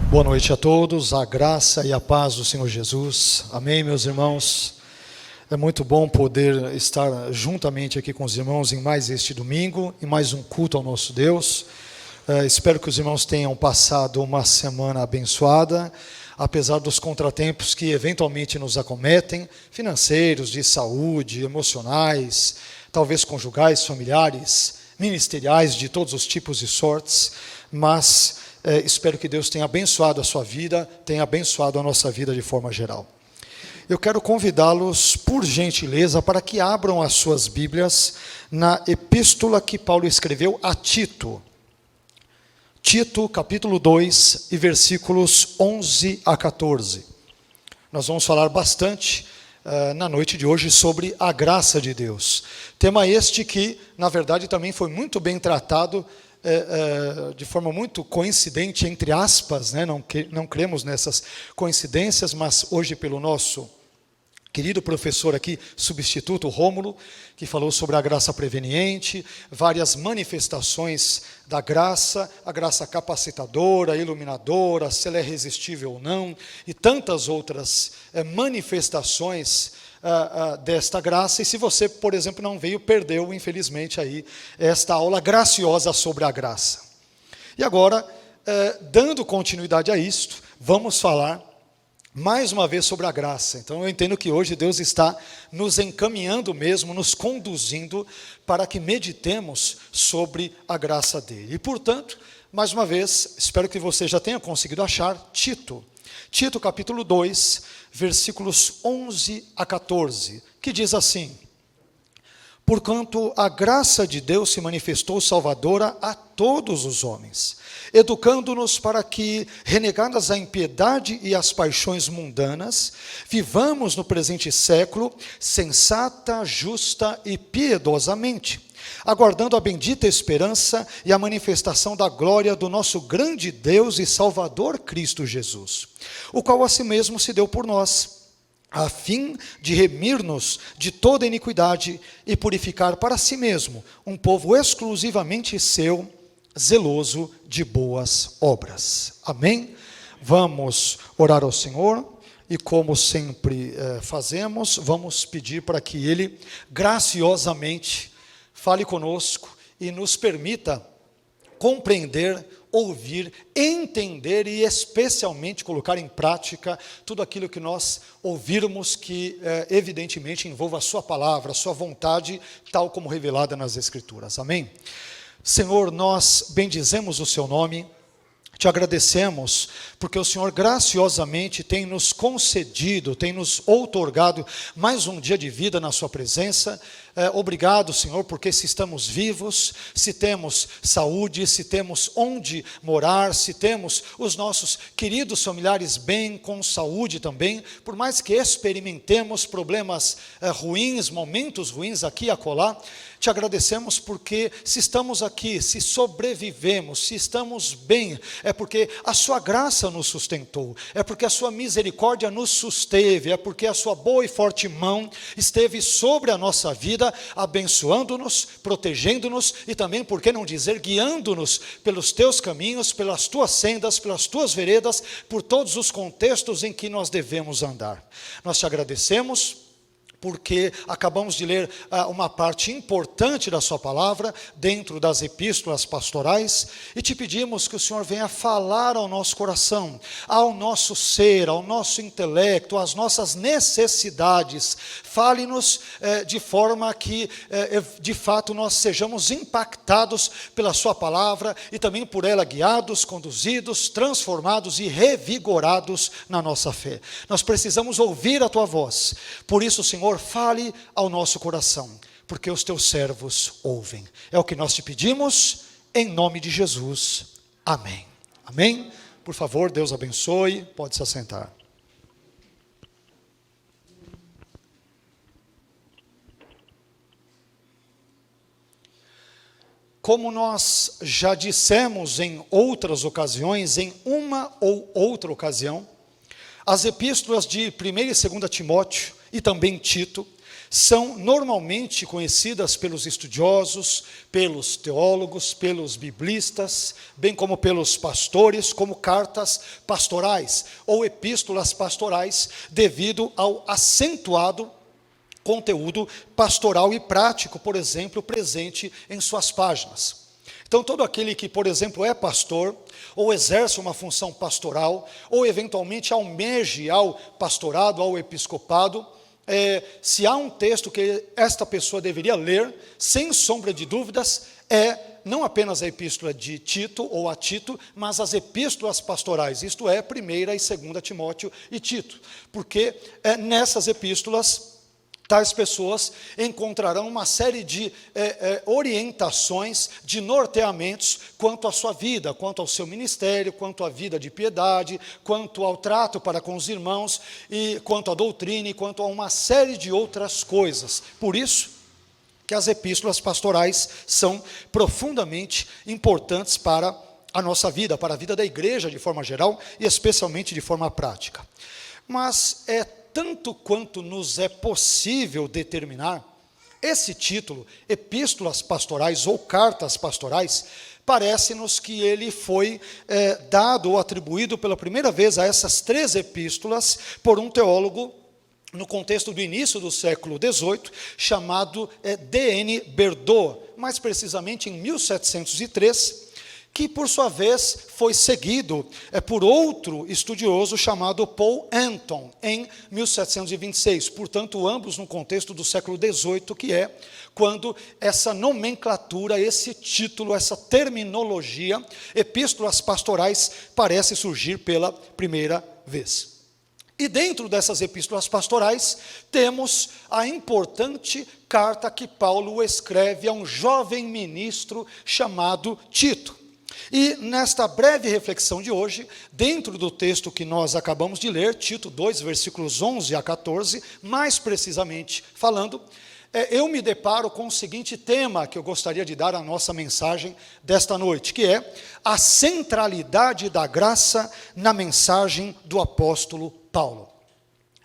Boa noite a todos, a graça e a paz do Senhor Jesus. Amém, meus irmãos? É muito bom poder estar juntamente aqui com os irmãos em mais este domingo, em mais um culto ao nosso Deus. Espero que os irmãos tenham passado uma semana abençoada, apesar dos contratempos que eventualmente nos acometem, financeiros, de saúde, emocionais, talvez conjugais, familiares, ministeriais, de todos os tipos e sortes, mas espero que Deus tenha abençoado a sua vida, tenha abençoado a nossa vida de forma geral. Eu quero convidá-los, por gentileza, para que abram as suas Bíblias na epístola que Paulo escreveu a Tito. Tito, capítulo 2, e versículos 11 a 14. Nós vamos falar bastante na noite de hoje sobre a graça de Deus. Tema este que, na verdade, também foi muito bem tratado de forma muito coincidente, entre aspas, né? Não cremos nessas coincidências, mas hoje pelo nosso querido professor aqui, substituto Rômulo, que falou sobre a graça preveniente, várias manifestações da graça, a graça capacitadora, iluminadora, se ela é resistível ou não, e tantas outras manifestações desta graça. E se você, por exemplo, não veio, perdeu, infelizmente, aí esta aula graciosa sobre a graça. E agora, dando continuidade a isto, vamos falar mais uma vez sobre a graça. Então eu entendo que hoje Deus está nos encaminhando mesmo, nos conduzindo para que meditemos sobre a graça dele. E portanto, mais uma vez, espero que você já tenha conseguido achar Tito. Tito capítulo 2, versículos 11 a 14, que diz assim: porquanto a graça de Deus se manifestou salvadora a todos os homens, educando-nos para que, renegadas a impiedade e as paixões mundanas, vivamos no presente século sensata, justa e piedosamente, aguardando a bendita esperança e a manifestação da glória do nosso grande Deus e Salvador Cristo Jesus, o qual a si mesmo se deu por nós, a fim de remir-nos de toda iniquidade e purificar para si mesmo um povo exclusivamente seu, zeloso de boas obras. Amém? Vamos orar ao Senhor e, como sempre fazemos, vamos pedir para que Ele graciosamente fale conosco e nos permita compreender, ouvir, entender e especialmente colocar em prática tudo aquilo que nós ouvirmos que evidentemente envolva a sua palavra, a sua vontade, tal como revelada nas Escrituras. Amém? Senhor, nós bendizemos o seu nome, te agradecemos porque o Senhor graciosamente tem nos concedido, tem nos outorgado mais um dia de vida na sua presença. Obrigado, Senhor, porque se estamos vivos, se temos saúde, se temos onde morar, se temos os nossos queridos familiares bem, com saúde também, por mais que experimentemos problemas ruins, momentos ruins aqui e acolá, te agradecemos porque se estamos aqui, se sobrevivemos, se estamos bem, é porque a sua graça nos sustentou, é porque a sua misericórdia nos susteve, é porque a sua boa e forte mão esteve sobre a nossa vida, abençoando-nos, protegendo-nos e também, por que não dizer, guiando-nos pelos teus caminhos, pelas tuas sendas, pelas tuas veredas, por todos os contextos em que nós devemos andar. Nós te agradecemos porque acabamos de ler uma parte importante da sua palavra, dentro das epístolas pastorais, e te pedimos que o Senhor venha falar ao nosso coração, ao nosso ser, ao nosso intelecto, às nossas necessidades. Fale-nos de forma que, de fato, nós sejamos impactados pela sua palavra e também por ela guiados, conduzidos, transformados e revigorados na nossa fé. Nós precisamos ouvir a tua voz, por isso, Senhor, fale ao nosso coração, porque os teus servos ouvem. É o que nós te pedimos, em nome de Jesus. Amém. Amém? Por favor, Deus abençoe. Pode se assentar. Como nós já dissemos em outras ocasiões, em uma ou outra ocasião, as epístolas de 1 e 2 Timóteo e também Tito são normalmente conhecidas pelos estudiosos, pelos teólogos, pelos biblistas, bem como pelos pastores, como cartas pastorais ou epístolas pastorais, devido ao acentuado conteúdo pastoral e prático, por exemplo, presente em suas páginas. Então, todo aquele que, por exemplo, é pastor, ou exerce uma função pastoral, ou eventualmente almeje ao pastorado, ao episcopado, se há um texto que esta pessoa deveria ler, sem sombra de dúvidas, não apenas a epístola de Tito ou a Tito, mas as epístolas pastorais, isto é, 1ª e 2ª Timóteo e Tito, porque nessas epístolas tais pessoas encontrarão uma série de orientações, de norteamentos quanto à sua vida, quanto ao seu ministério, quanto à vida de piedade, quanto ao trato para com os irmãos, e quanto à doutrina, e quanto a uma série de outras coisas. Por isso que as epístolas pastorais são profundamente importantes para a nossa vida, para a vida da igreja de forma geral, e especialmente de forma prática. Mas tanto quanto nos é possível determinar, esse título, Epístolas Pastorais ou Cartas Pastorais, parece-nos que ele foi dado ou atribuído pela primeira vez a essas 3 epístolas por um teólogo no contexto do início do século XVIII, chamado D.N. Berdoe, mais precisamente em 1703, que por sua vez foi seguido por outro estudioso chamado Paul Anton, em 1726, portanto ambos no contexto do século XVIII, que é quando essa nomenclatura, esse título, essa terminologia, epístolas pastorais, parece surgir pela primeira vez. E dentro dessas epístolas pastorais, temos a importante carta que Paulo escreve a um jovem ministro chamado Tito. E nesta breve reflexão de hoje, dentro do texto que nós acabamos de ler, Tito 2, versículos 11 a 14, mais precisamente falando, eu me deparo com o seguinte tema que eu gostaria de dar à nossa mensagem desta noite, que é a centralidade da graça na mensagem do apóstolo Paulo.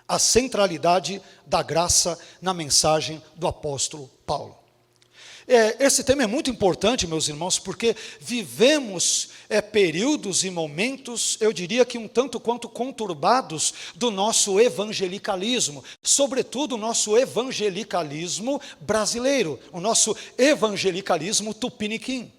A centralidade da graça na mensagem do apóstolo Paulo. Esse tema é muito importante, meus irmãos, porque vivemos períodos e momentos, eu diria que um tanto quanto conturbados do nosso evangelicalismo, sobretudo o nosso evangelicalismo brasileiro, o nosso evangelicalismo tupiniquim.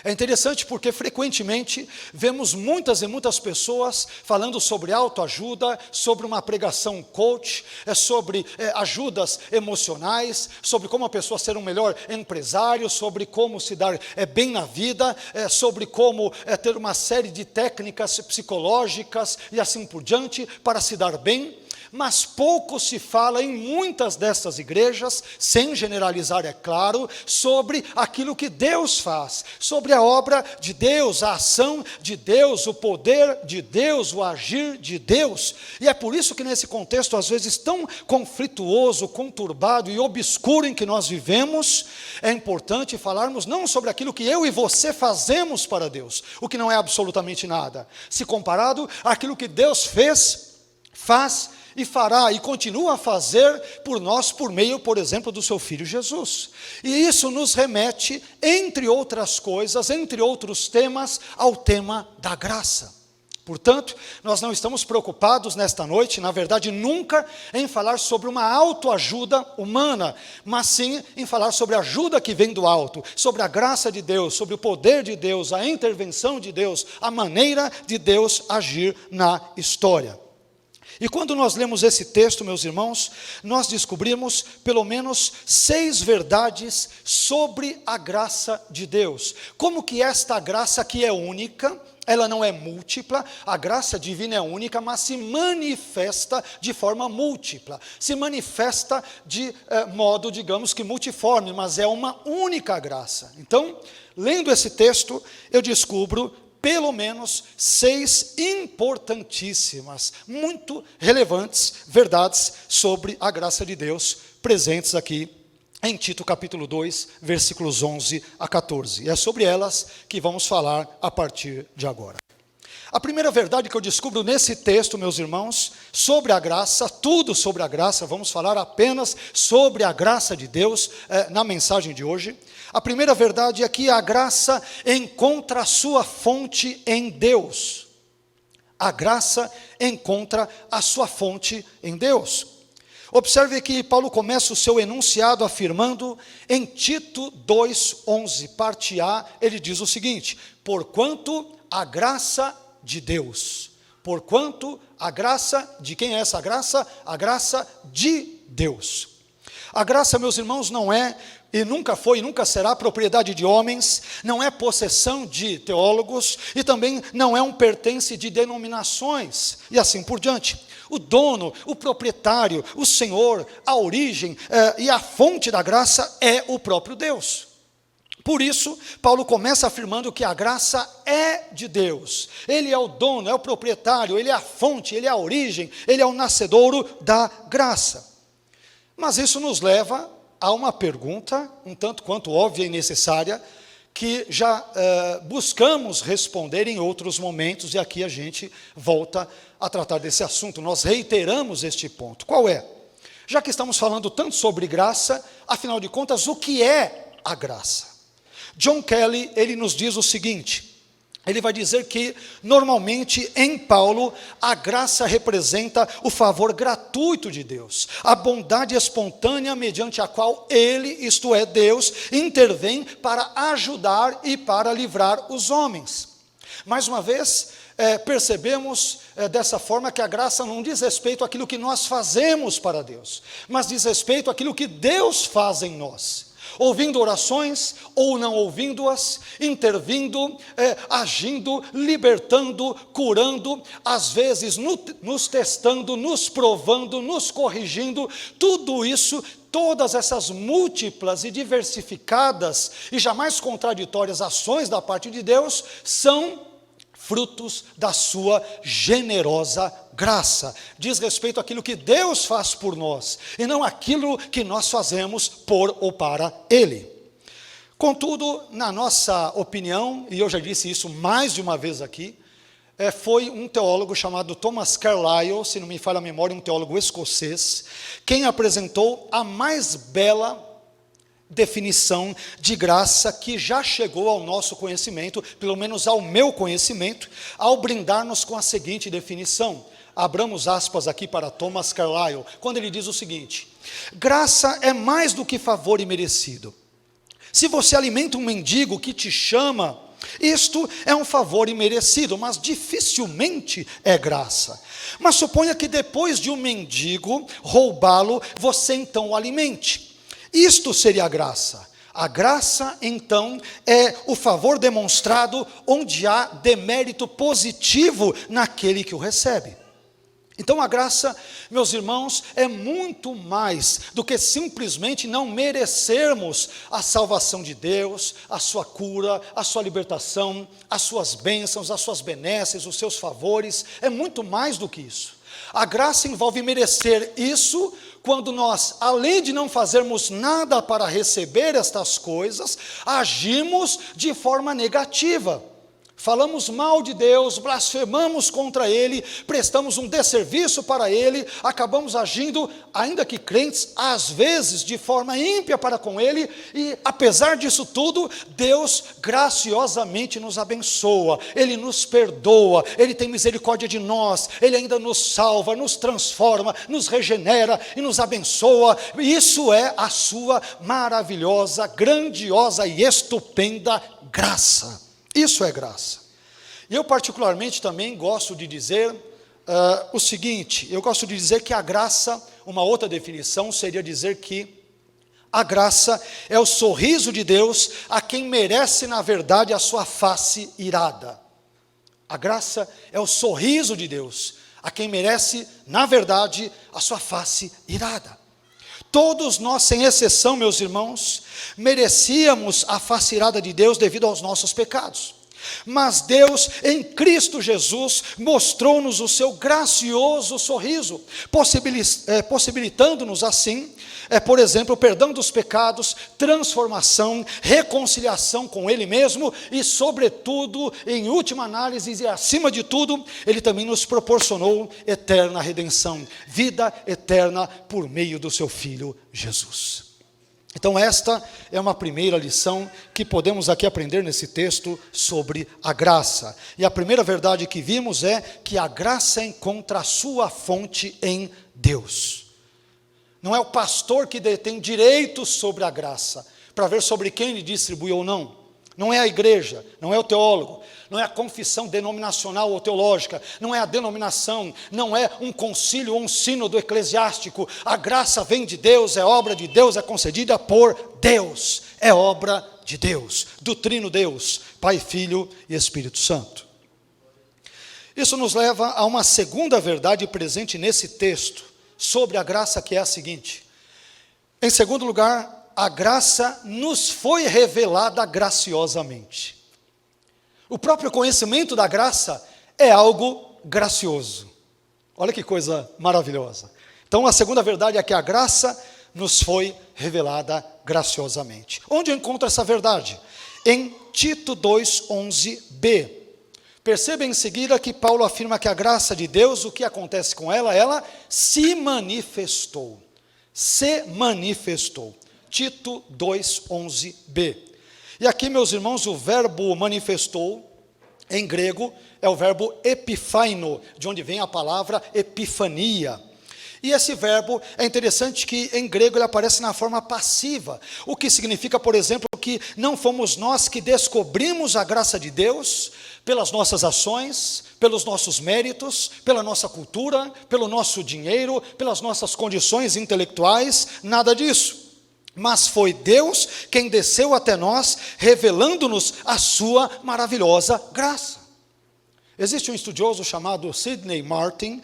É interessante porque frequentemente vemos muitas e muitas pessoas falando sobre autoajuda, sobre uma pregação coach, sobre ajudas emocionais, sobre como a pessoa ser um melhor empresário, sobre como se dar bem na vida, sobre como ter uma série de técnicas psicológicas e assim por diante para se dar bem. Mas pouco se fala em muitas dessas igrejas, sem generalizar, é claro, sobre aquilo que Deus faz, sobre a obra de Deus, a ação de Deus, o poder de Deus, o agir de Deus. E é por isso que nesse contexto, às vezes tão conflituoso, conturbado e obscuro em que nós vivemos, é importante falarmos não sobre aquilo que eu e você fazemos para Deus, o que não é absolutamente nada, se comparado àquilo que Deus fez, faz e fará e continua a fazer por nós, por meio, por exemplo, do seu Filho Jesus. E isso nos remete, entre outras coisas, entre outros temas, ao tema da graça. Portanto, nós não estamos preocupados nesta noite, na verdade nunca, em falar sobre uma autoajuda humana, mas sim em falar sobre a ajuda que vem do alto, sobre a graça de Deus, sobre o poder de Deus, a intervenção de Deus, a maneira de Deus agir na história. E quando nós lemos esse texto, meus irmãos, nós descobrimos pelo menos 6 verdades sobre a graça de Deus. Como que esta graça que é única, ela não é múltipla, a graça divina é única, mas se manifesta de forma múltipla. Se manifesta de modo, digamos que multiforme, mas é uma única graça. Então, lendo esse texto, eu descubro pelo menos 6 importantíssimas, muito relevantes verdades sobre a graça de Deus, presentes aqui em Tito capítulo 2, versículos 11 a 14. E é sobre elas que vamos falar a partir de agora. A primeira verdade que eu descubro nesse texto, meus irmãos, sobre a graça, tudo sobre a graça, vamos falar apenas sobre a graça de Deus na mensagem de hoje. A primeira verdade é que a graça encontra a sua fonte em Deus. A graça encontra a sua fonte em Deus. Observe que Paulo começa o seu enunciado afirmando em Tito 2:11, parte A, ele diz o seguinte: porquanto a graça de Deus. Porquanto a graça, de quem é essa graça? A graça de Deus. A graça, meus irmãos, não é, e nunca foi, e nunca será propriedade de homens, não é possessão de teólogos, e também não é um pertence de denominações, e assim por diante. O dono, o proprietário, o Senhor, a origem e a fonte da graça é o próprio Deus. Por isso, Paulo começa afirmando que a graça é de Deus. Ele é o dono, é o proprietário, ele é a fonte, ele é a origem, ele é o nascedouro da graça. Mas isso nos leva a uma pergunta, um tanto quanto óbvia e necessária, que já buscamos responder em outros momentos, e aqui a gente volta a tratar desse assunto. Nós reiteramos este ponto. Qual é? Já que estamos falando tanto sobre graça, afinal de contas, o que é a graça? John Kelly, ele nos diz o seguinte, ele vai dizer que, normalmente, em Paulo, a graça representa o favor gratuito de Deus, a bondade espontânea mediante a qual ele, isto é, Deus, intervém para ajudar e para livrar os homens. Mais uma vez, percebemos dessa forma que a graça não diz respeito àquilo que nós fazemos para Deus, mas diz respeito àquilo que Deus faz em nós. Ouvindo orações ou não ouvindo-as, intervindo, agindo, libertando, curando, às vezes nos testando, nos provando, nos corrigindo, tudo isso, todas essas múltiplas e diversificadas e jamais contraditórias ações da parte de Deus, são frutos da sua generosa graça. Diz respeito àquilo que Deus faz por nós, e não aquilo que nós fazemos por ou para Ele. Contudo, na nossa opinião, e eu já disse isso mais de uma vez aqui, foi um teólogo chamado Thomas Carlyle, se não me falha a memória, um teólogo escocês, quem apresentou a mais bela definição de graça que já chegou ao nosso conhecimento, pelo menos ao meu conhecimento, ao brindar-nos com a seguinte definição. Abramos aspas aqui para Thomas Carlyle, quando ele diz o seguinte: graça é mais do que favor imerecido. Se você alimenta um mendigo que te chama, isto é um favor imerecido, mas dificilmente é graça. Mas suponha que depois de um mendigo roubá-lo, você então o alimente. Isto seria a graça. A graça, então, é o favor demonstrado onde há demérito positivo naquele que o recebe. Então a graça, meus irmãos, é muito mais do que simplesmente não merecermos a salvação de Deus, a sua cura, a sua libertação, as suas bênçãos, as suas benesses, os seus favores. É muito mais do que isso. A graça envolve merecer isso quando nós, além de não fazermos nada para receber estas coisas, agimos de forma negativa. Falamos mal de Deus, blasfemamos contra Ele, prestamos um desserviço para Ele, acabamos agindo, ainda que crentes, às vezes de forma ímpia para com Ele, e apesar disso tudo, Deus graciosamente nos abençoa, Ele nos perdoa, Ele tem misericórdia de nós, Ele ainda nos salva, nos transforma, nos regenera e nos abençoa. Isso é a sua maravilhosa, grandiosa e estupenda graça. Isso é graça. E eu particularmente também gosto de dizer o seguinte, eu gosto de dizer que a graça, uma outra definição seria dizer que a graça é o sorriso de Deus a quem merece na verdade a sua face irada. A graça é o sorriso de Deus a quem merece na verdade a sua face irada. Todos nós, sem exceção, meus irmãos, merecíamos a face irada de Deus devido aos nossos pecados. Mas Deus, em Cristo Jesus, mostrou-nos o seu gracioso sorriso, possibilitando-nos assim por exemplo, o perdão dos pecados, transformação, reconciliação com Ele mesmo e, sobretudo, em última análise e acima de tudo, Ele também nos proporcionou eterna redenção, vida eterna por meio do Seu Filho Jesus. Então esta é uma primeira lição que podemos aqui aprender nesse texto sobre a graça. E a primeira verdade que vimos é que a graça encontra a sua fonte em Deus. Não é o pastor que detém direitos sobre a graça, para ver sobre quem lhe distribui ou não. Não é a igreja, não é o teólogo, não é a confissão denominacional ou teológica, não é a denominação, não é um concílio ou um sínodo eclesiástico. A graça vem de Deus, é obra de Deus, é concedida por Deus, é obra de Deus, do Trino Deus, Pai, Filho e Espírito Santo. Isso nos leva a uma segunda verdade presente nesse texto, sobre a graça, que é a seguinte. Em segundo lugar, a graça nos foi revelada graciosamente. O próprio conhecimento da graça é algo gracioso. Olha que coisa maravilhosa. Então, a segunda verdade é que a graça nos foi revelada graciosamente. Onde eu encontro essa verdade? Em Tito 2:11b. Perceba em seguida que Paulo afirma que a graça de Deus, o que acontece com ela? Ela se manifestou. Se manifestou. Tito 2:11b. E aqui, meus irmãos, o verbo manifestou, em grego, é o verbo epifaino, de onde vem a palavra epifania. E esse verbo, é interessante que em grego ele aparece na forma passiva, o que significa, por exemplo, que não fomos nós que descobrimos a graça de Deus pelas nossas ações, pelos nossos méritos, pela nossa cultura, pelo nosso dinheiro, pelas nossas condições intelectuais, nada disso. Mas foi Deus quem desceu até nós, revelando-nos a sua maravilhosa graça. Existe um estudioso chamado Sidney Martin,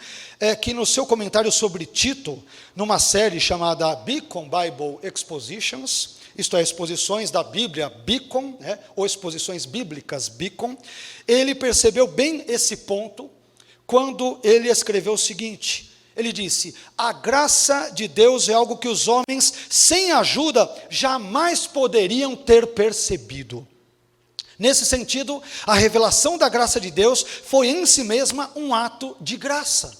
que no seu comentário sobre Tito, numa série chamada Beacon Bible Expositions, isto é, exposições da Bíblia, Beacon, ou exposições bíblicas, Beacon, ele percebeu bem esse ponto, quando ele escreveu o seguinte. Ele disse: a graça de Deus é algo que os homens, sem ajuda, jamais poderiam ter percebido. Nesse sentido, a revelação da graça de Deus foi em si mesma um ato de graça.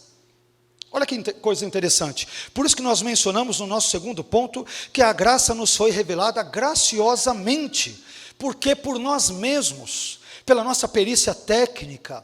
Olha que coisa interessante. Por isso que nós mencionamos no nosso segundo ponto, que a graça nos foi revelada graciosamente, porque por nós mesmos, pela nossa perícia técnica,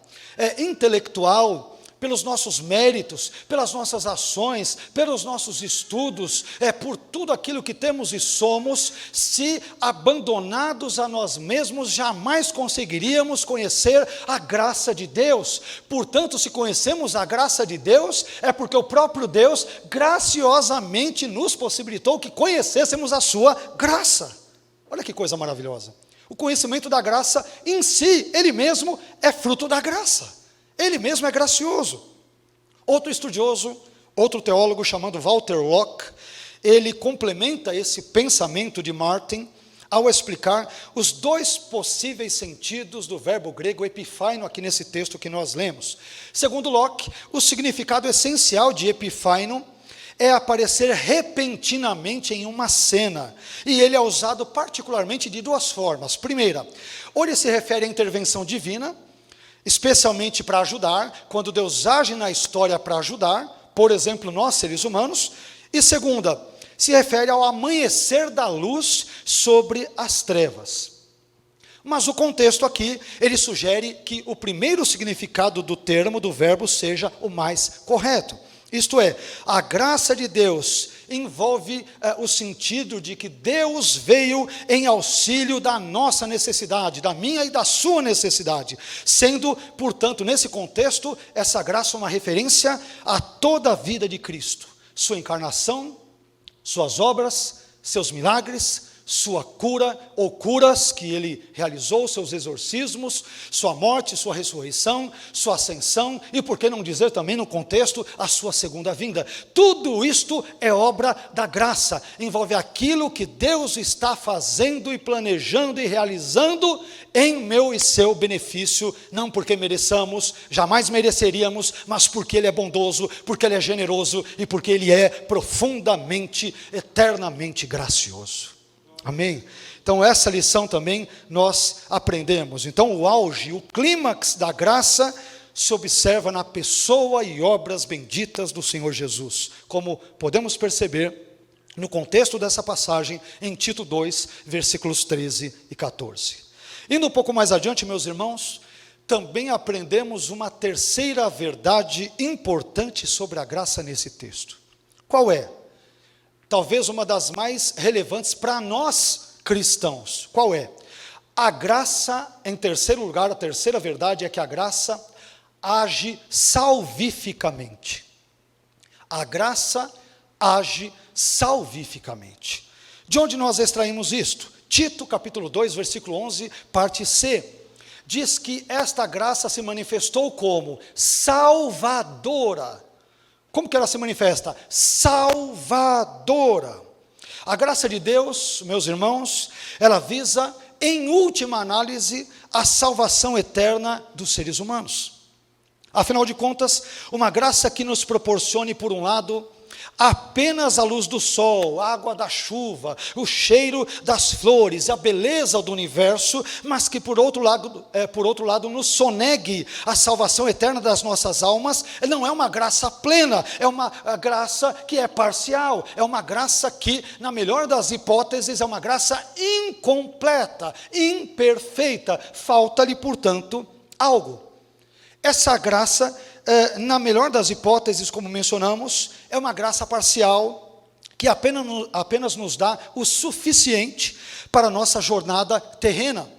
intelectual, pelos nossos méritos, pelas nossas ações, pelos nossos estudos, por tudo aquilo que temos e somos, se abandonados a nós mesmos, jamais conseguiríamos conhecer a graça de Deus. Portanto, se conhecemos a graça de Deus, é porque o próprio Deus graciosamente nos possibilitou que conhecêssemos a sua graça. Olha que coisa maravilhosa. O conhecimento da graça em si, ele mesmo é fruto da graça. Ele mesmo é gracioso. Outro estudioso, outro teólogo chamado Walter Locke, ele complementa esse pensamento de Martin ao explicar os dois possíveis sentidos do verbo grego epifaino aqui nesse texto que nós lemos. Segundo Locke, o significado essencial de epifaino é aparecer repentinamente em uma cena, e ele é usado particularmente de duas formas. Primeira, ou ele se refere à intervenção divina, especialmente para ajudar, quando Deus age na história para ajudar, por exemplo, nós, seres humanos. E segunda, se refere ao amanhecer da luz sobre as trevas. Mas o contexto aqui, ele sugere que o primeiro significado do termo, do verbo, seja o mais correto. Isto é, a graça de Deus envolve o sentido de que Deus veio em auxílio da nossa necessidade, da minha e da sua necessidade, sendo, portanto, nesse contexto, essa graça uma referência a toda a vida de Cristo, sua encarnação, suas obras, seus milagres, sua cura ou curas que ele realizou, seus exorcismos, sua morte, sua ressurreição, sua ascensão e, por que não dizer também no contexto, a sua segunda vinda. Tudo isto é obra da graça, envolve aquilo que Deus está fazendo e planejando e realizando em meu e seu benefício, não porque mereçamos, jamais mereceríamos, mas porque Ele é bondoso, porque Ele é generoso e porque Ele é profundamente, eternamente gracioso. Amém? Então essa lição também nós aprendemos. Então o auge, o clímax da graça se observa na pessoa e obras benditas do Senhor Jesus, como podemos perceber no contexto dessa passagem em Tito 2, versículos 13 e 14. Indo um pouco mais adiante, meus irmãos, também aprendemos uma terceira verdade importante sobre a graça nesse texto. Qual é? Talvez uma das mais relevantes para nós cristãos. Qual é? A graça, em terceiro lugar, a terceira verdade é que a graça age salvificamente. A graça age salvificamente. De onde nós extraímos isto? Tito, capítulo 2, versículo 11, parte C. Diz que esta graça se manifestou como salvadora. Como que ela se manifesta? Salvadora. A graça de Deus, meus irmãos, ela visa, em última análise, a salvação eterna dos seres humanos. Afinal de contas, uma graça que nos proporcione, por um lado, apenas a luz do sol, a água da chuva, o cheiro das flores, a beleza do universo, mas que por outro lado nos sonegue a salvação eterna das nossas almas, não é uma graça plena, é uma graça que é parcial, é uma graça que, na melhor das hipóteses, é uma graça incompleta, imperfeita, falta-lhe, portanto, algo. Essa graça, na melhor das hipóteses, como mencionamos, é uma graça parcial, que apenas nos dá o suficiente para a nossa jornada terrena,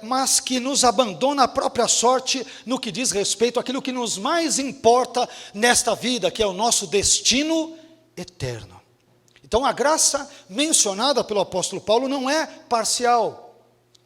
mas que nos abandona a própria sorte no que diz respeito àquilo que nos mais importa nesta vida, que é o nosso destino eterno. Então a graça mencionada pelo apóstolo Paulo não é parcial,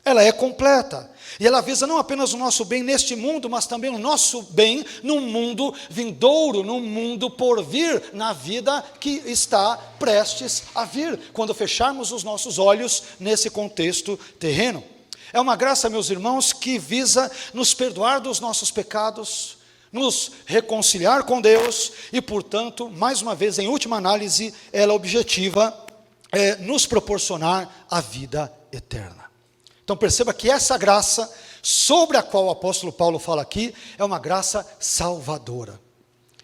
ela é completa, e ela visa não apenas o nosso bem neste mundo, mas também o nosso bem num mundo vindouro, num mundo por vir, na vida que está prestes a vir, quando fecharmos os nossos olhos nesse contexto terreno. É uma graça, meus irmãos, que visa nos perdoar dos nossos pecados, nos reconciliar com Deus, e portanto, mais uma vez, em última análise, ela objetiva nos proporcionar a vida eterna. Então perceba que essa graça, sobre a qual o apóstolo Paulo fala aqui, é uma graça salvadora.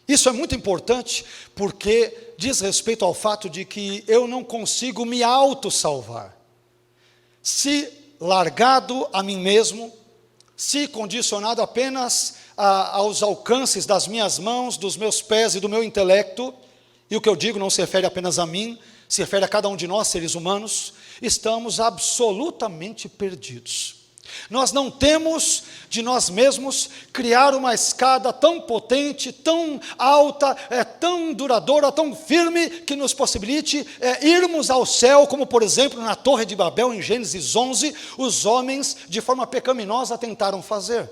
Isso é muito importante, porque diz respeito ao fato de que eu não consigo me auto-salvar. Se largado a mim mesmo, se condicionado apenas aos alcances das minhas mãos, dos meus pés e do meu intelecto, e o que eu digo não se refere apenas a mim, se refere a cada um de nós, seres humanos, estamos absolutamente perdidos. Nós não temos de nós mesmos criar uma escada tão potente, tão alta, tão duradoura, tão firme, que nos possibilite irmos ao céu, como por exemplo na Torre de Babel, em Gênesis 11, os homens de forma pecaminosa tentaram fazer.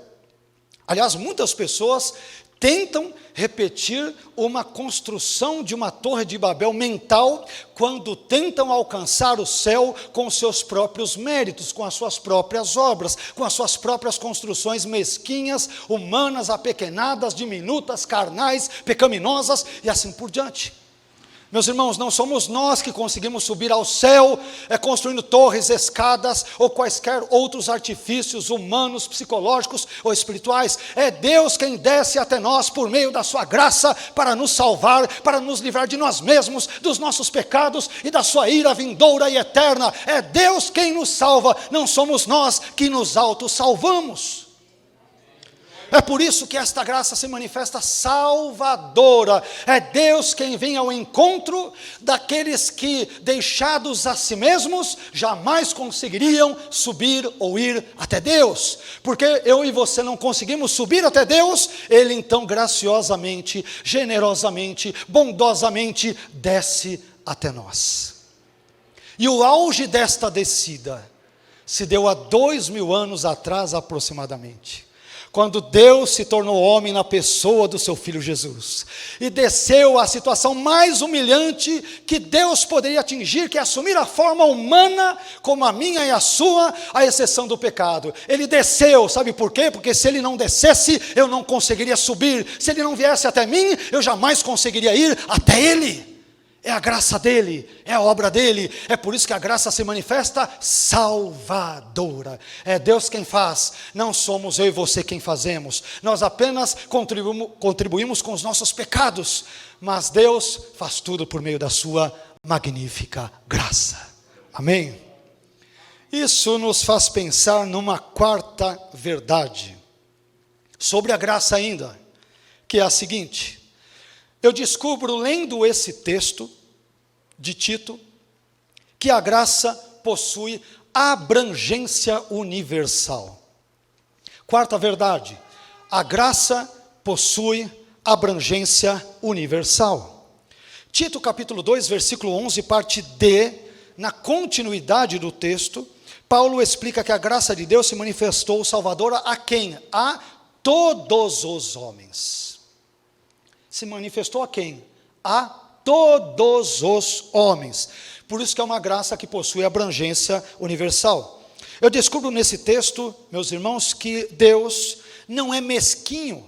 Aliás, muitas pessoas tentam repetir uma construção de uma Torre de Babel mental, quando tentam alcançar o céu com seus próprios méritos, com as suas próprias obras, com as suas próprias construções mesquinhas, humanas, apequenadas, diminutas, carnais, pecaminosas e assim por diante. Meus irmãos, não somos nós que conseguimos subir ao céu, construindo torres, escadas, ou quaisquer outros artifícios humanos, psicológicos ou espirituais. É Deus quem desce até nós por meio da sua graça, para nos salvar, para nos livrar de nós mesmos, dos nossos pecados e da sua ira vindoura e eterna. É Deus quem nos salva, não somos nós que nos autossalvamos. É por isso que esta graça se manifesta salvadora. É Deus quem vem ao encontro daqueles que, deixados a si mesmos, jamais conseguiriam subir ou ir até Deus. Porque eu e você não conseguimos subir até Deus, Ele então graciosamente, generosamente, bondosamente desce até nós. E o auge desta descida se deu há 2000 anos atrás aproximadamente, quando Deus se tornou homem na pessoa do seu Filho Jesus, e desceu à situação mais humilhante que Deus poderia atingir, que é assumir a forma humana, como a minha e a sua, à exceção do pecado. Ele desceu, sabe por quê? Porque se ele não descesse, eu não conseguiria subir. Se ele não viesse até mim, eu jamais conseguiria ir até ele. É a graça dele, é a obra dele. É por isso que a graça se manifesta salvadora. É Deus quem faz, não somos eu e você quem fazemos. Nós apenas contribuímos com os nossos pecados, mas Deus faz tudo por meio da sua magnífica graça. Amém? Isso nos faz pensar numa quarta verdade sobre a graça ainda, que é a seguinte: eu descubro, lendo esse texto de Tito, que a graça possui abrangência universal. Quarta verdade, a graça possui abrangência universal. Tito capítulo 2, versículo 11, parte D, na continuidade do texto, Paulo explica que a graça de Deus se manifestou salvadora a quem? A todos os homens. Se manifestou a quem? A todos os homens. Por isso que é uma graça que possui abrangência universal. Eu descubro nesse texto, meus irmãos, que Deus não é mesquinho,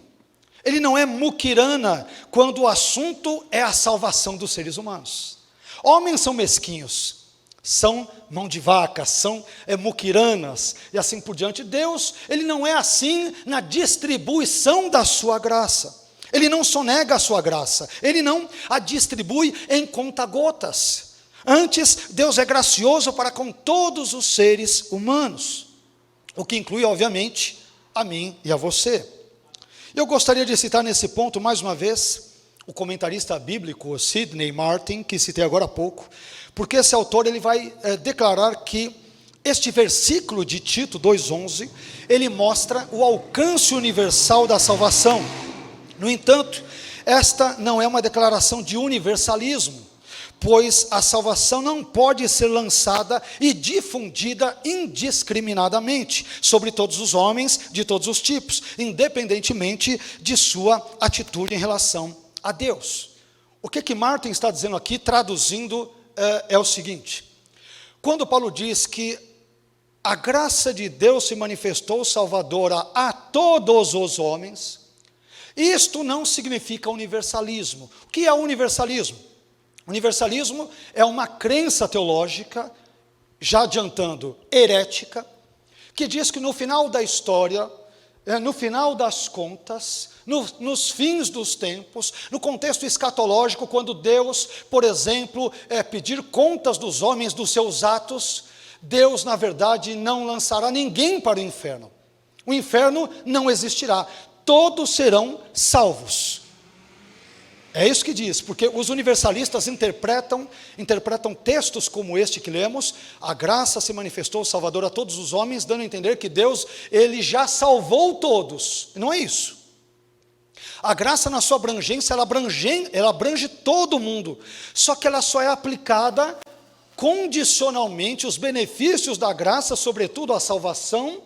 Ele não é muquirana, quando o assunto é a salvação dos seres humanos. Homens são mesquinhos, são mão de vaca, são muquiranas, e assim por diante. Deus, Ele não é assim na distribuição da sua graça. Ele não sonega a sua graça, Ele não a distribui em conta-gotas. Antes, Deus é gracioso para com todos os seres humanos, o que inclui, obviamente, a mim e a você. Eu gostaria de citar nesse ponto, mais uma vez, o comentarista bíblico Sidney Martin, que citei agora há pouco, porque esse autor ele vai declarar que este versículo de Tito 2,11, ele mostra o alcance universal da salvação. No entanto, esta não é uma declaração de universalismo, pois a salvação não pode ser lançada e difundida indiscriminadamente sobre todos os homens de todos os tipos, independentemente de sua atitude em relação a Deus. O que Martin está dizendo aqui, traduzindo, é o seguinte: quando Paulo diz que a graça de Deus se manifestou salvadora a todos os homens, isto não significa universalismo. O que é universalismo? Universalismo é uma crença teológica, já adiantando, herética, que diz que no final da história, no final das contas, nos fins dos tempos, no contexto escatológico, quando Deus, por exemplo, pedir contas dos homens dos seus atos, Deus, na verdade, não lançará ninguém para o inferno. O inferno não existirá. Todos serão salvos. É isso que diz, porque os universalistas interpretam textos como este que lemos: a graça se manifestou salvadora a todos os homens, dando a entender que Deus, Ele já salvou todos. Não é isso. A graça na sua abrangência, ela abrange todo mundo, só que ela só é aplicada condicionalmente, os benefícios da graça, sobretudo a salvação,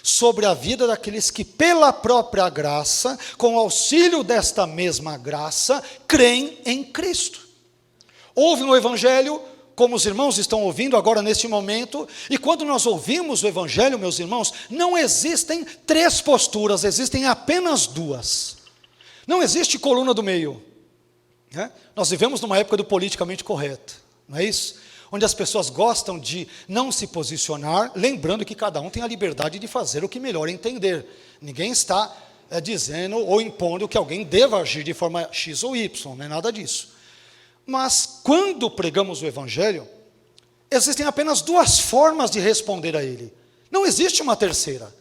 sobre a vida daqueles que pela própria graça, com o auxílio desta mesma graça, creem em Cristo. Ouvem o Evangelho, como os irmãos estão ouvindo agora neste momento, e quando nós ouvimos o Evangelho, meus irmãos, não existem três posturas, existem apenas duas. Não existe coluna do meio, né? Nós vivemos numa época do politicamente correto, não é isso? Onde as pessoas gostam de não se posicionar, lembrando que cada um tem a liberdade de fazer o que melhor entender. Ninguém está dizendo ou impondo que alguém deva agir de forma X ou Y, não é nada disso. Mas quando pregamos o Evangelho, existem apenas duas formas de responder a ele. Não existe uma terceira.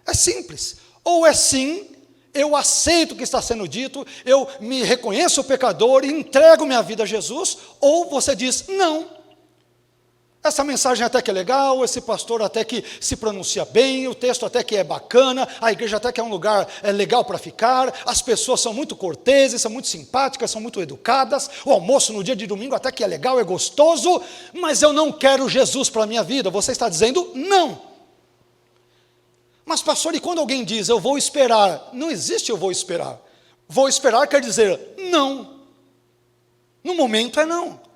É simples. Ou é sim, eu aceito o que está sendo dito, eu me reconheço pecador e entrego minha vida a Jesus, ou você diz não. essa mensagem até que é legal, esse pastor até que se pronuncia bem, o texto até que é bacana, a igreja até que é um lugar legal para ficar, as pessoas são muito corteses, são muito simpáticas, são muito educadas, o almoço no dia de domingo até que é legal, é gostoso, mas eu não quero Jesus para a minha vida. Você está dizendo não. Mas pastor, e quando alguém diz eu vou esperar? Não existe eu vou esperar. Vou esperar quer dizer não. No momento é não.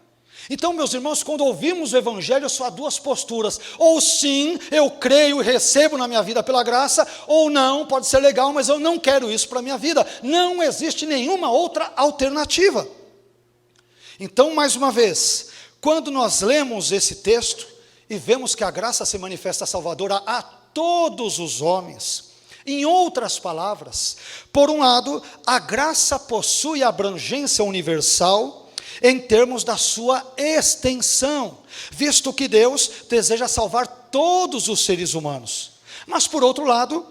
Então, meus irmãos, quando ouvimos o Evangelho, só há duas posturas: ou sim, eu creio e recebo na minha vida pela graça, ou não, pode ser legal, mas eu não quero isso para a minha vida. Não existe nenhuma outra alternativa. Então, mais uma vez, quando nós lemos esse texto e vemos que a graça se manifesta salvadora a todos os homens, em outras palavras, por um lado, a graça possui abrangência universal, em termos da sua extensão, visto que Deus deseja salvar todos os seres humanos. Mas, por outro lado,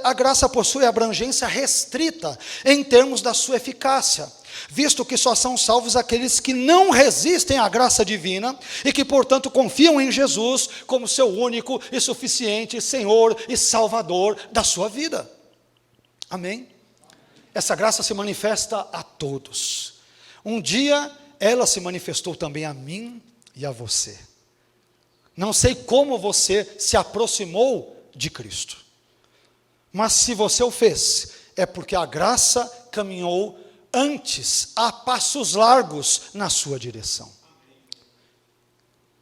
a graça possui abrangência restrita, em termos da sua eficácia, visto que só são salvos aqueles que não resistem à graça divina, e que, portanto, confiam em Jesus como seu único e suficiente Senhor e Salvador da sua vida. Amém? Essa graça se manifesta a todos. Um dia, ela se manifestou também a mim e a você. Não sei como você se aproximou de Cristo, mas se você o fez, é porque a graça caminhou antes, a passos largos, na sua direção.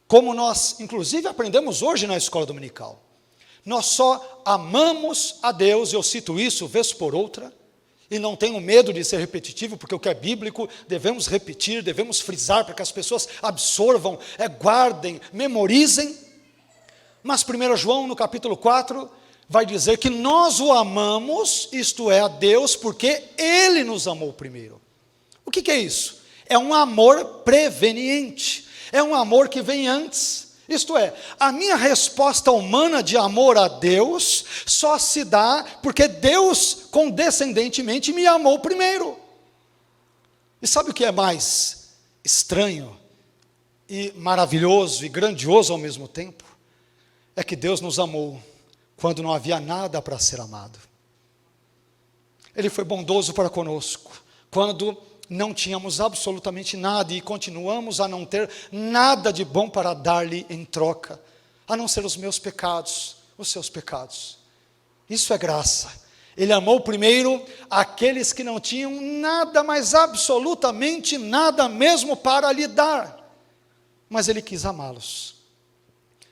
Como nós, inclusive, aprendemos hoje na escola dominical, nós só amamos a Deus, eu cito isso vez por outra, e não tenho medo de ser repetitivo, porque o que é bíblico, devemos repetir, devemos frisar, para que as pessoas absorvam, guardem, memorizem. Mas 1 João, no capítulo 4, vai dizer que nós o amamos, isto é, a Deus, porque Ele nos amou primeiro. O que é isso? É um amor preveniente, é um amor que vem antes. Isto é, a minha resposta humana de amor a Deus só se dá porque Deus condescendentemente me amou primeiro. E sabe o que é mais estranho e maravilhoso e grandioso ao mesmo tempo? É que Deus nos amou quando não havia nada para ser amado. Ele foi bondoso para conosco quando não tínhamos absolutamente nada, e continuamos a não ter nada de bom para dar-lhe em troca, a não ser os meus pecados, os seus pecados. Isso é graça. Ele amou primeiro aqueles que não tinham nada, mas absolutamente nada mesmo para lhe dar, mas Ele quis amá-los,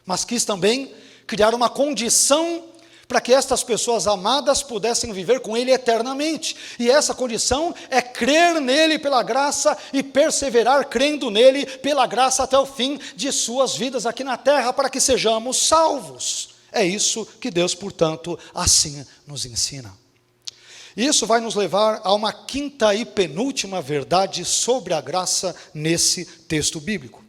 mas quis também criar uma condição para que estas pessoas amadas pudessem viver com Ele eternamente, e essa condição é crer nele pela graça e perseverar crendo nele pela graça até o fim de suas vidas aqui na terra, para que sejamos salvos. É isso que Deus, portanto, assim nos ensina. Isso vai nos levar a uma quinta e penúltima verdade sobre a graça nesse texto bíblico.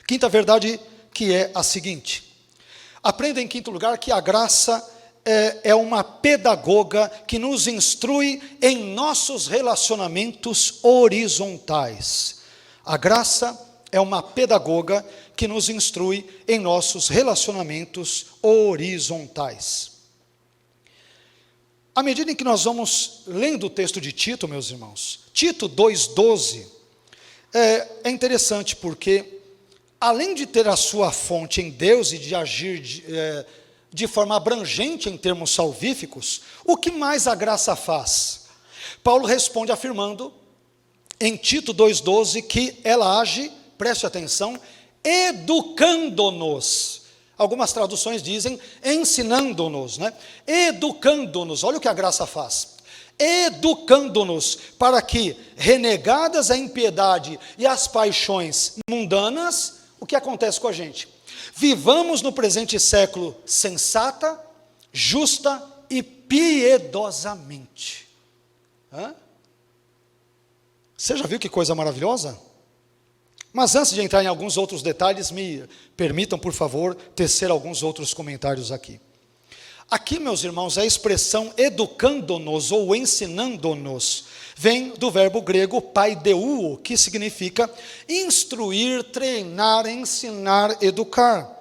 Quinta verdade, que é a seguinte: aprenda em quinto lugar que a graça é uma pedagoga que nos instrui em nossos relacionamentos horizontais. A graça é uma pedagoga que nos instrui em nossos relacionamentos horizontais. À medida em que nós vamos lendo o texto de Tito, meus irmãos, Tito 2,12, é interessante porque, além de ter a sua fonte em Deus e de agir de forma abrangente em termos salvíficos, o que mais a graça faz? Paulo responde afirmando, em Tito 2,12, que ela age, preste atenção, educando-nos. Algumas traduções dizem ensinando-nos, né? Educando-nos, olha o que a graça faz. Educando-nos para que, renegadas a impiedade e as paixões mundanas, o que acontece com a gente? Vivamos no presente século sensata, justa e piedosamente. Você já viu que coisa maravilhosa? Mas antes de entrar em alguns outros detalhes, me permitam, por favor, tecer alguns outros comentários aqui. Aqui, meus irmãos, a expressão educando-nos ou ensinando-nos vem do verbo grego paideuo, que significa instruir, treinar, ensinar, educar.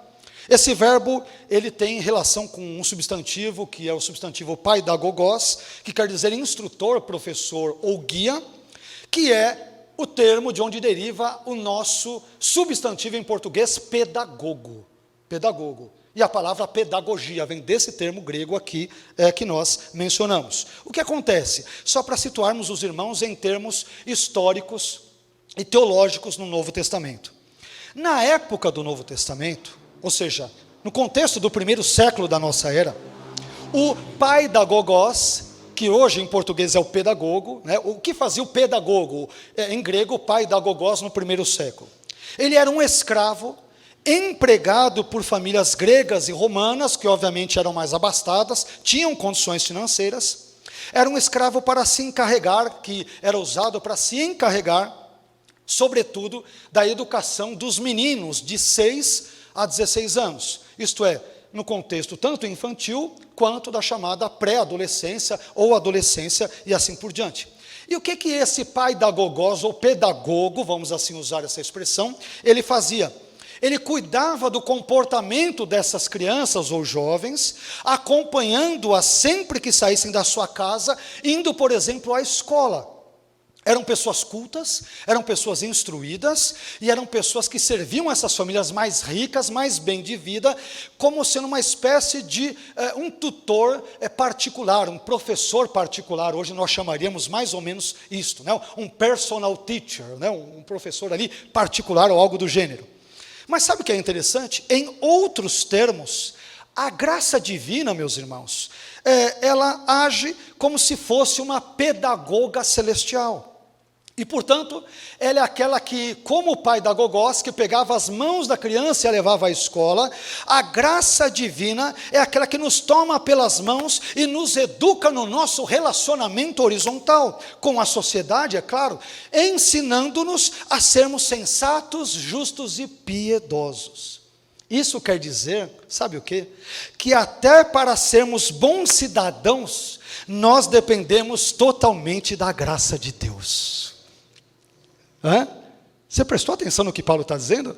Esse verbo, ele tem relação com um substantivo, que é o substantivo paidagogos, que quer dizer instrutor, professor ou guia, que é o termo de onde deriva o nosso substantivo em português pedagogo. Pedagogo. E a palavra pedagogia vem desse termo grego aqui que nós mencionamos. O que acontece? Só para situarmos os irmãos em termos históricos e teológicos no Novo Testamento. Na época do Novo Testamento, ou seja, no contexto do primeiro século da nossa era, o paidagogos, que hoje em português é o pedagogo, né? O que fazia o pedagogo? Em grego, paidagogos no primeiro século. Ele era um escravo, empregado por famílias gregas e romanas, que obviamente eram mais abastadas, tinham condições financeiras. Era um escravo para se encarregar, que era usado para se encarregar, sobretudo, da educação dos meninos de 6 a 16 anos. Isto é, no contexto tanto infantil, quanto da chamada pré-adolescência ou adolescência e assim por diante. E o que esse paidagogos ou pedagogo, vamos assim usar essa expressão, ele fazia? Ele cuidava do comportamento dessas crianças ou jovens, acompanhando-as sempre que saíssem da sua casa, indo, por exemplo, à escola. Eram pessoas cultas, eram pessoas instruídas, e eram pessoas que serviam essas famílias mais ricas, mais bem de vida, como sendo uma espécie de um tutor particular, um professor particular. Hoje nós chamaríamos mais ou menos isto, né? Um personal teacher, né? Um professor ali particular ou algo do gênero. Mas sabe o que é interessante? Em outros termos, a graça divina, meus irmãos, ela age como se fosse uma pedagoga celestial. E, portanto, ela é aquela que, como o paidagogos, que pegava as mãos da criança e a levava à escola, a graça divina é aquela que nos toma pelas mãos e nos educa no nosso relacionamento horizontal, com a sociedade, é claro, ensinando-nos a sermos sensatos, justos e piedosos. Isso quer dizer, sabe o quê? Que até para sermos bons cidadãos, nós dependemos totalmente da graça de Deus. Você prestou atenção no que Paulo está dizendo?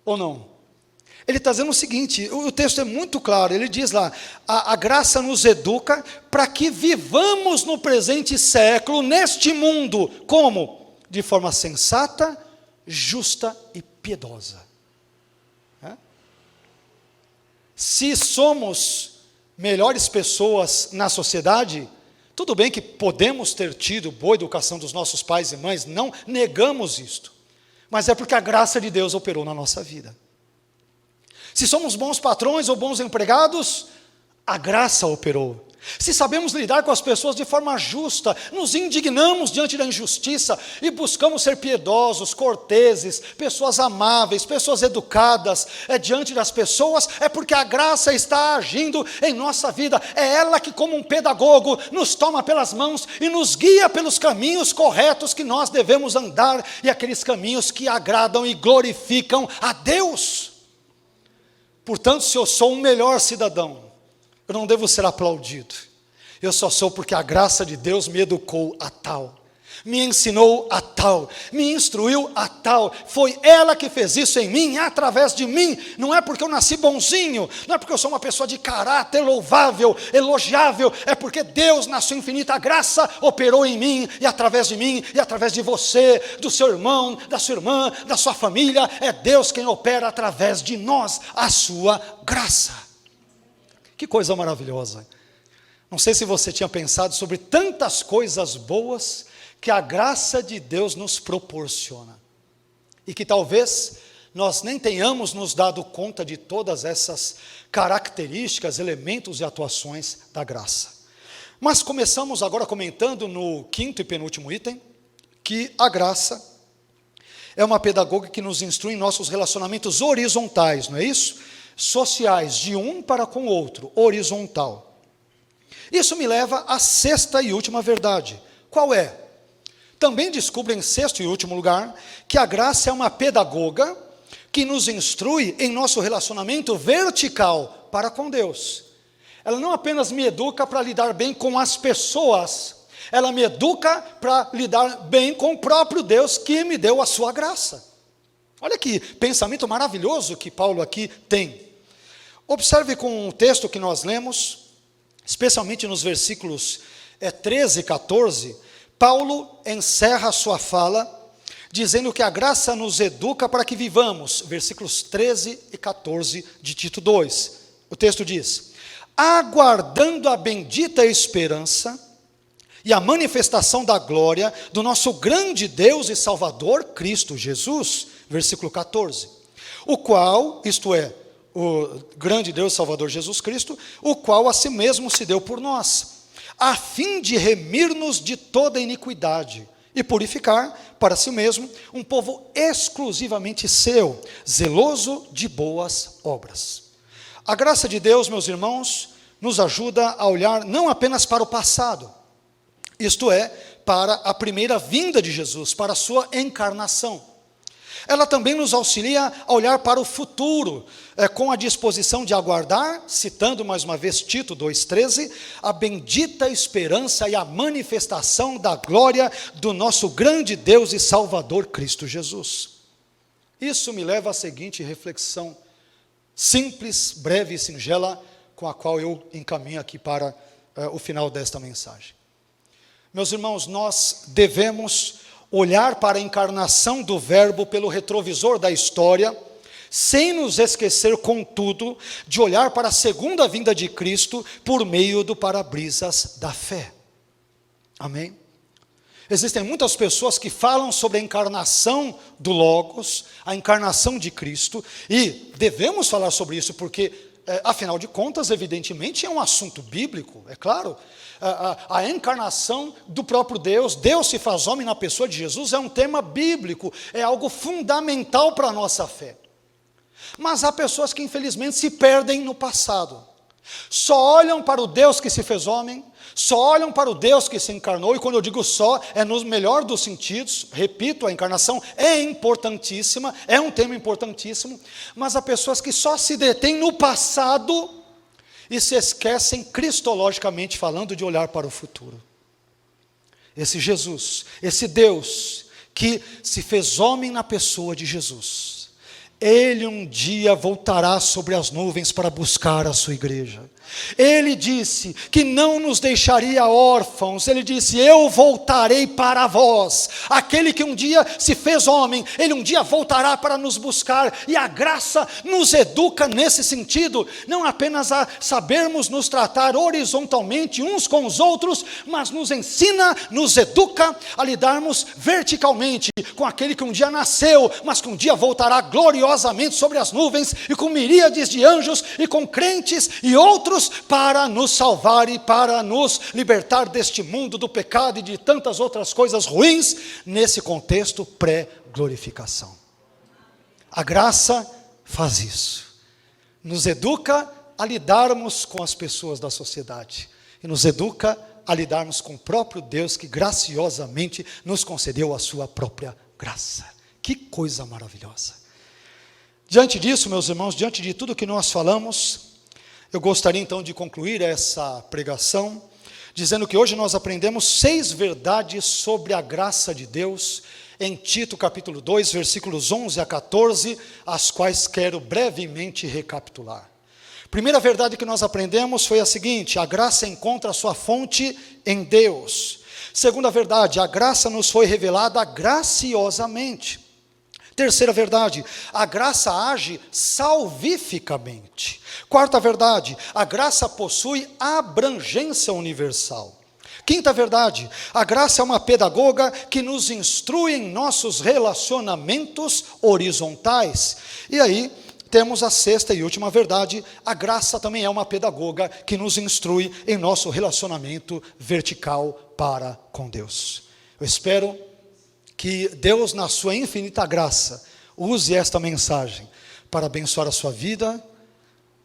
Ou não? Ele está dizendo o seguinte, o texto é muito claro, ele diz lá, a graça nos educa para que vivamos no presente século, neste mundo, como? De forma sensata, justa e piedosa. Se somos melhores pessoas na sociedade, tudo bem que podemos ter tido boa educação dos nossos pais e mães, não negamos isto, mas é porque a graça de Deus operou na nossa vida. Se somos bons patrões ou bons empregados, a graça operou. Se sabemos lidar com as pessoas de forma justa, nos indignamos diante da injustiça e buscamos ser piedosos, corteses, pessoas amáveis, pessoas educadas diante das pessoas, é porque a graça está agindo em nossa vida. É ela que, como um pedagogo, nos toma pelas mãos e nos guia pelos caminhos corretos que nós devemos andar, e aqueles caminhos que agradam e glorificam a Deus. Portanto, se eu sou um melhor cidadão, eu não devo ser aplaudido. Eu só sou porque a graça de Deus me educou a tal, me ensinou a tal, me instruiu a tal. Foi ela que fez isso em mim, através de mim. Não é porque eu nasci bonzinho, não é porque eu sou uma pessoa de caráter louvável, elogiável. É porque Deus, na sua infinita graça, operou em mim, e através de você, do seu irmão, da sua irmã, da sua família. É Deus quem opera através de nós a sua graça. Que coisa maravilhosa. Não sei se você tinha pensado sobre tantas coisas boas que a graça de Deus nos proporciona. E que talvez nós nem tenhamos nos dado conta de todas essas características, elementos e atuações da graça. Mas começamos agora comentando no quinto e penúltimo item, que a graça é uma pedagoga que nos instrui em nossos relacionamentos horizontais, não é isso? Sociais, de um para com o outro, horizontal. Isso me leva à sexta e última verdade. Qual é? Também descubro em sexto e último lugar, que a graça é uma pedagoga que nos instrui em nosso relacionamento vertical para com Deus. Ela não apenas me educa para lidar bem com as pessoas, ela me educa para lidar bem com o próprio Deus que me deu a sua graça. Olha que pensamento maravilhoso que Paulo aqui tem. Observe com o texto que nós lemos, especialmente nos versículos 13 e 14, Paulo encerra a sua fala dizendo que a graça nos educa para que vivamos, versículos 13 e 14 de Tito 2. O texto diz: aguardando a bendita esperança e a manifestação da glória do nosso grande Deus e Salvador, Cristo Jesus, versículo 14, o qual, isto é, o grande Deus e Salvador Jesus Cristo, o qual a si mesmo se deu por nós, a fim de remir-nos de toda iniquidade e purificar para si mesmo um povo exclusivamente seu, zeloso de boas obras. A graça de Deus, meus irmãos, nos ajuda a olhar não apenas para o passado, isto é, para a primeira vinda de Jesus, para a sua encarnação. Ela também nos auxilia a olhar para o futuro, com a disposição de aguardar, citando mais uma vez Tito 2,13, a bendita esperança e a manifestação da glória do nosso grande Deus e Salvador Cristo Jesus. Isso me leva à seguinte reflexão, simples, breve e singela, com a qual eu encaminho aqui para o final desta mensagem. Meus irmãos, nós devemos olhar para a encarnação do Verbo pelo retrovisor da história, sem nos esquecer, contudo, de olhar para a segunda vinda de Cristo por meio do para-brisas da fé. Amém? Existem muitas pessoas que falam sobre a encarnação do Logos, a encarnação de Cristo, e devemos falar sobre isso porque, afinal de contas, evidentemente, é um assunto bíblico, é claro. A encarnação do próprio Deus, Deus se faz homem na pessoa de Jesus, é um tema bíblico, é algo fundamental para a nossa fé. Mas há pessoas que infelizmente se perdem no passado, só olham para o Deus que se fez homem, só olham para o Deus que se encarnou, e quando eu digo só, é no melhor dos sentidos, repito, a encarnação é importantíssima, é um tema importantíssimo, mas há pessoas que só se detêm no passado e se esquecem, cristologicamente falando, de olhar para o futuro. Esse Jesus, esse Deus que se fez homem na pessoa de Jesus, Ele um dia voltará sobre as nuvens para buscar a sua igreja. Ele disse que não nos deixaria órfãos, Ele disse: eu voltarei para vós. Aquele que um dia se fez homem, Ele um dia voltará para nos buscar, e a graça nos educa nesse sentido, não apenas a sabermos nos tratar horizontalmente uns com os outros, mas nos ensina, nos educa a lidarmos verticalmente com aquele que um dia nasceu, mas que um dia voltará gloriosamente sobre as nuvens, e com miríades de anjos, e com crentes e outros, para nos salvar e para nos libertar deste mundo do pecado e de tantas outras coisas ruins, nesse contexto pré-glorificação. A graça faz isso, nos educa a lidarmos com as pessoas da sociedade, e nos educa a lidarmos com o próprio Deus que graciosamente nos concedeu a sua própria graça. Que coisa maravilhosa! Diante disso, meus irmãos, diante de tudo que nós falamos, eu gostaria então de concluir essa pregação, dizendo que hoje nós aprendemos 6 verdades sobre a graça de Deus, em Tito capítulo 2, versículos 11 a 14, as quais quero brevemente recapitular. Primeira verdade que nós aprendemos foi a seguinte: a graça encontra a sua fonte em Deus. Segunda verdade, a graça nos foi revelada graciosamente. Terceira verdade, a graça age salvificamente. Quarta verdade, a graça possui abrangência universal. Quinta verdade, a graça é uma pedagoga que nos instrui em nossos relacionamentos horizontais. E aí, temos a sexta e última verdade: a graça também é uma pedagoga que nos instrui em nosso relacionamento vertical para com Deus. Eu espero que Deus, na sua infinita graça, use esta mensagem para abençoar a sua vida,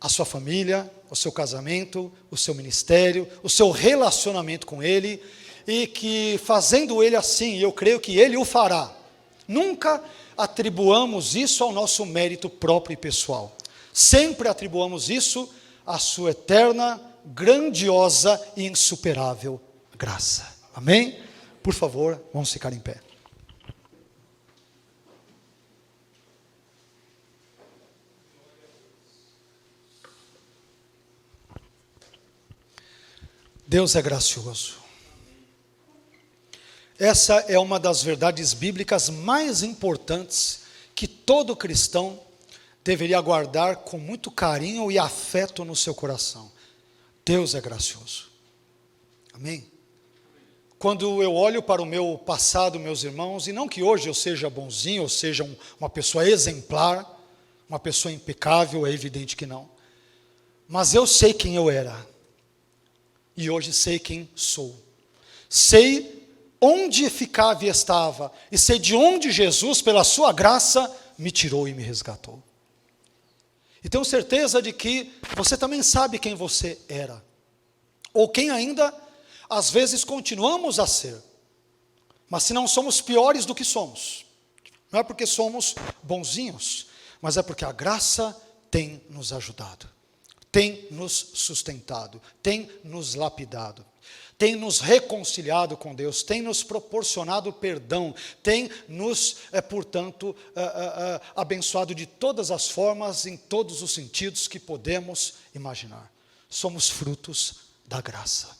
a sua família, o seu casamento, o seu ministério, o seu relacionamento com Ele, e que fazendo Ele assim, eu creio que Ele o fará, nunca atribuamos isso ao nosso mérito próprio e pessoal, sempre atribuamos isso à sua eterna, grandiosa e insuperável graça. Amém? Por favor, vamos ficar em pé. Deus é gracioso. Essa é uma das verdades bíblicas mais importantes que todo cristão deveria guardar com muito carinho e afeto no seu coração. Deus é gracioso. Amém? Quando eu olho para o meu passado, meus irmãos, e não que hoje eu seja bonzinho, ou seja uma pessoa exemplar, uma pessoa impecável, é evidente que não. Mas eu sei quem eu era. E hoje sei quem sou. Sei onde ficava e estava. E sei de onde Jesus, pela sua graça, me tirou e me resgatou. E tenho certeza de que você também sabe quem você era. Ou quem ainda, às vezes, continuamos a ser. Mas se não somos piores do que somos. Não é porque somos bonzinhos, mas é porque a graça tem nos ajudado. Tem nos sustentado, tem nos lapidado, tem nos reconciliado com Deus, tem nos proporcionado perdão, tem nos, portanto, abençoado de todas as formas, em todos os sentidos que podemos imaginar. Somos frutos da graça.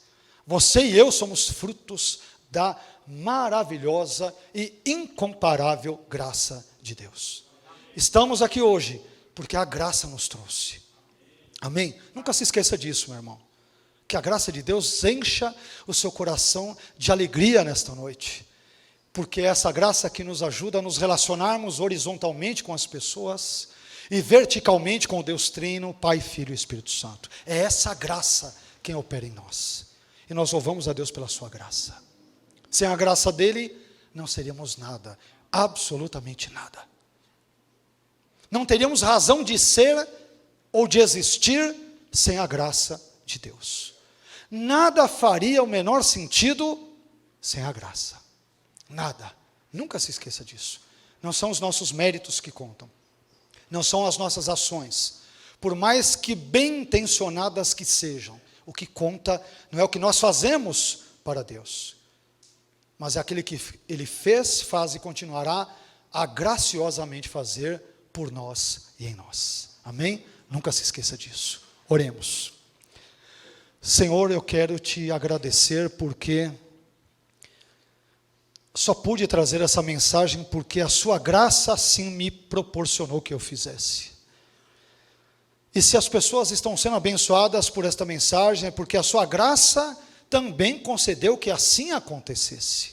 Você e eu somos frutos da maravilhosa e incomparável graça de Deus. Estamos aqui hoje porque a graça nos trouxe. Amém? Nunca se esqueça disso, meu irmão. Que a graça de Deus encha o seu coração de alegria nesta noite. Porque é essa graça que nos ajuda a nos relacionarmos horizontalmente com as pessoas e verticalmente com o Deus Trino, Pai, Filho e Espírito Santo. É essa graça quem opera em nós. E nós louvamos a Deus pela sua graça. Sem a graça dele, não seríamos nada. Absolutamente nada. Não teríamos razão de ser ou de existir sem a graça de Deus. Nada faria o menor sentido sem a graça. Nada. Nunca se esqueça disso. Não são os nossos méritos que contam. Não são as nossas ações. Por mais que bem intencionadas que sejam, o que conta não é o que nós fazemos para Deus, mas é aquele que Ele fez, faz e continuará a graciosamente fazer por nós e em nós. Amém? Nunca se esqueça disso. Oremos. Senhor, eu quero te agradecer porque só pude trazer essa mensagem porque a sua graça assim me proporcionou que eu fizesse. E se as pessoas estão sendo abençoadas por esta mensagem, é porque a sua graça também concedeu que assim acontecesse.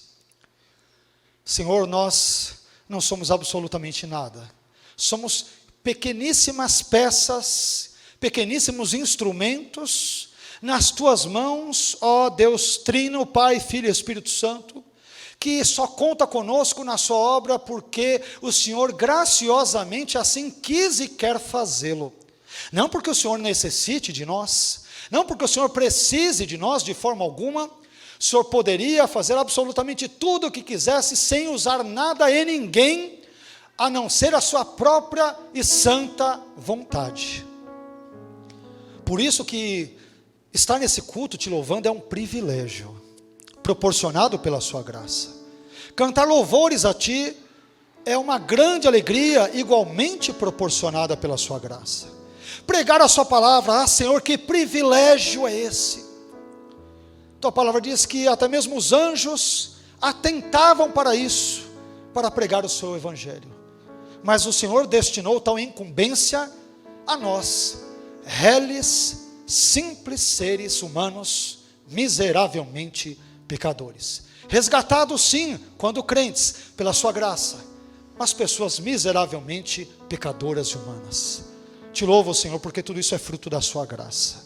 Senhor, nós não somos absolutamente nada. Somos pequeníssimas peças, pequeníssimos instrumentos nas tuas mãos, ó Deus Trino, Pai, Filho e Espírito Santo, que só conta conosco na sua obra porque o Senhor graciosamente assim quis e quer fazê-lo. Não porque o Senhor necessite de nós, não porque o Senhor precise de nós de forma alguma. O Senhor poderia fazer absolutamente tudo o que quisesse sem usar nada e ninguém, a não ser a sua própria e santa vontade. Por isso que estar nesse culto te louvando é um privilégio, proporcionado pela sua graça. Cantar louvores a ti é uma grande alegria, igualmente proporcionada pela sua graça. Pregar a sua palavra, Senhor, que privilégio é esse? Tua palavra diz que até mesmo os anjos atentavam para isso, para pregar o seu evangelho. Mas o Senhor destinou tal incumbência a nós, reles, simples seres humanos, miseravelmente pecadores. Resgatados sim, quando crentes, pela sua graça, mas pessoas miseravelmente pecadoras e humanas. Te louvo, Senhor, porque tudo isso é fruto da sua graça.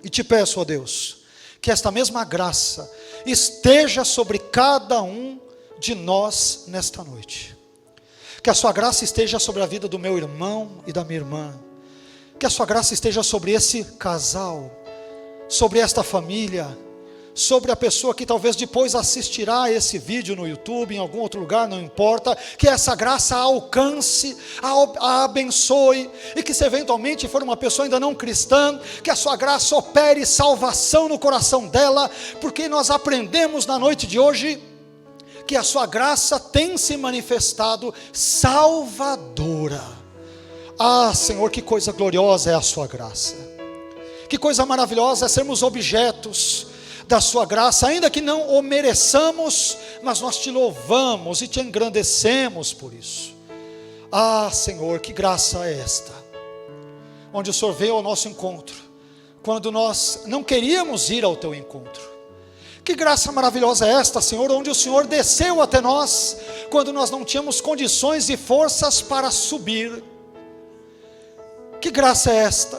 E te peço, ó Deus, que esta mesma graça esteja sobre cada um de nós nesta noite. Que a sua graça esteja sobre a vida do meu irmão e da minha irmã. Que a sua graça esteja sobre esse casal, sobre esta família, sobre a pessoa que talvez depois assistirá esse vídeo no YouTube, em algum outro lugar, não importa, que essa graça a alcance, a abençoe, e que se eventualmente for uma pessoa ainda não cristã, que a sua graça opere salvação no coração dela, porque nós aprendemos na noite de hoje, que a sua graça tem se manifestado salvadora. Ah, Senhor, que coisa gloriosa é a sua graça, que coisa maravilhosa é sermos objetos da sua graça, ainda que não o mereçamos, mas nós te louvamos e te engrandecemos por isso. Ah, Senhor, que graça é esta, onde o Senhor veio ao nosso encontro, quando nós não queríamos ir ao teu encontro. Que graça maravilhosa é esta, Senhor, onde o Senhor desceu até nós, quando nós não tínhamos condições e forças para subir. Que graça é esta,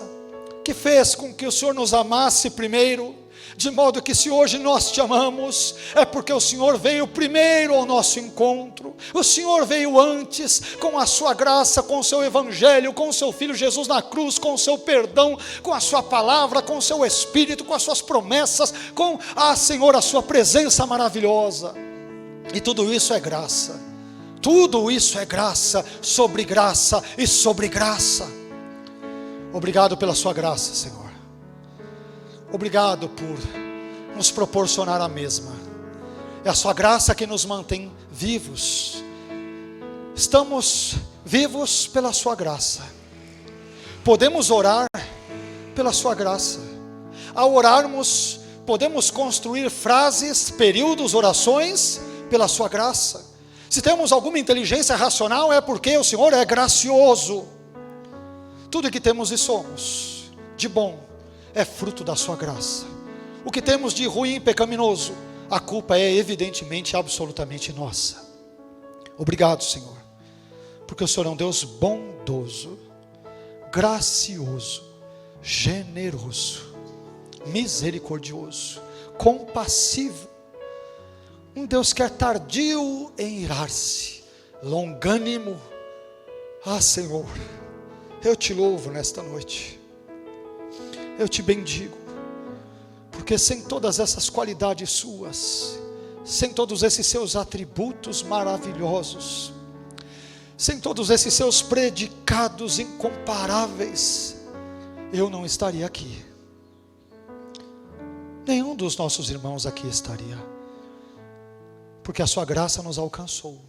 que fez com que o Senhor nos amasse primeiro, de modo que se hoje nós te amamos, é porque o Senhor veio primeiro ao nosso encontro, o Senhor veio antes, com a sua graça, com o seu evangelho, com o seu Filho Jesus na cruz, com o seu perdão, com a sua palavra, com o seu Espírito, com as suas promessas, com, Senhor, a sua presença maravilhosa, e tudo isso é graça, tudo isso é graça e sobre graça. Obrigado pela sua graça, Senhor. Obrigado por nos proporcionar a mesma. É a sua graça que nos mantém vivos. Estamos vivos pela sua graça. Podemos orar pela sua graça. Ao orarmos, podemos construir frases, períodos, orações pela sua graça. Se temos alguma inteligência racional, é porque o Senhor é gracioso. Tudo que temos e somos de bom é fruto da sua graça. O que temos de ruim e pecaminoso, a culpa é evidentemente, absolutamente nossa. Obrigado, Senhor, porque o Senhor é um Deus bondoso, gracioso, generoso, misericordioso, compassivo, um Deus que é tardio em irar-se, longânimo. Ah, Senhor, eu te louvo nesta noite, eu te bendigo, porque sem todas essas qualidades suas, sem todos esses seus atributos maravilhosos, sem todos esses seus predicados incomparáveis, eu não estaria aqui, nenhum dos nossos irmãos aqui estaria, porque a sua graça nos alcançou,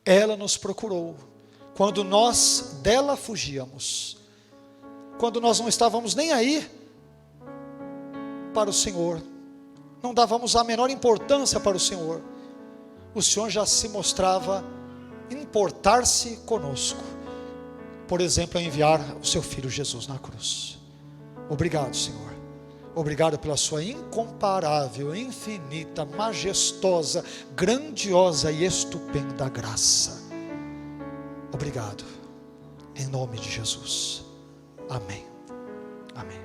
ela nos procurou, quando nós dela fugíamos, quando nós não estávamos nem aí para o Senhor, não dávamos a menor importância para o Senhor já se mostrava importar-se conosco, por exemplo, a enviar o seu Filho Jesus na cruz. Obrigado, Senhor, obrigado pela sua incomparável, infinita, majestosa, grandiosa e estupenda graça. Obrigado, em nome de Jesus. Amém. Amém.